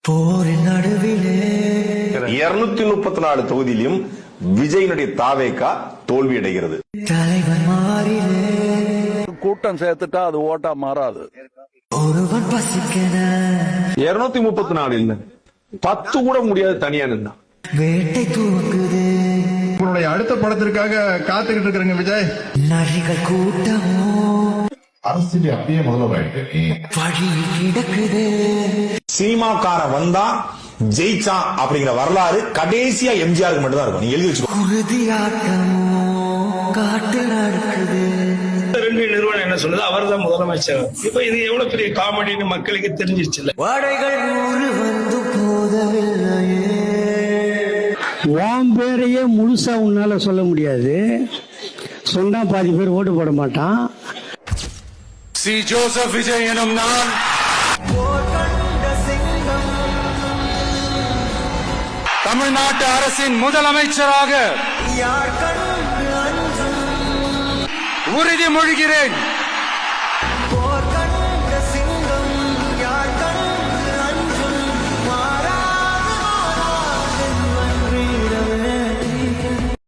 போரின் நடுவிலே 234 தொகுதியிலும் விஜயினுடைய தாவேகா தோல்வி அடைகிறது. தலைவர் மாறிலே கூட்டம் சேர்த்துட்டா அது ஓட்டா மாறாது. ஒருவன் பசிக்கன 234 இல்ல 10 கூட முடியாது தனியா நின்னா. வேட்டை தூக்குது உங்களுடைய அடுத்த படத்திற்காக காத்துக்கிட்டு இருக்கிறேங்க விஜய். நரிகள் கூட்டமோ அரசியல் அப்படியே முதல்வராயிட்டு வழியில் கிடக்குது. சினிமாக்கார வந்தா ஜெயிச்சான் அப்படிங்கிற வரலாறு கடைசியா எம்ஜிஆருக்கு மட்டும் தான் இருக்கும். நீங்க எழுதி வச்சுக்கோ. உறுதியாட்டமோ காட்டு நடக்குது. ரெண்டு நிறுவனம் என்ன சொல்லுது, அவர் தான் முதலமைச்சர். இப்ப இது எவ்வளவு பெரிய காமெடின்னு மக்களுக்கு தெரிஞ்சிருச்சு. வாடைகள் 100 வந்து போதவில்லையே. உன் பேரையே முழுசா உன்னால சொல்ல முடியாது. சொன்னா பாதி பேர் ஓட்டு போட மாட்டான். சி ஜோசப் விஜய் எனும் நான் தமிழ்நாட்டு அரசின் முதலமைச்சராக உறுதிமொழிகிறேன்.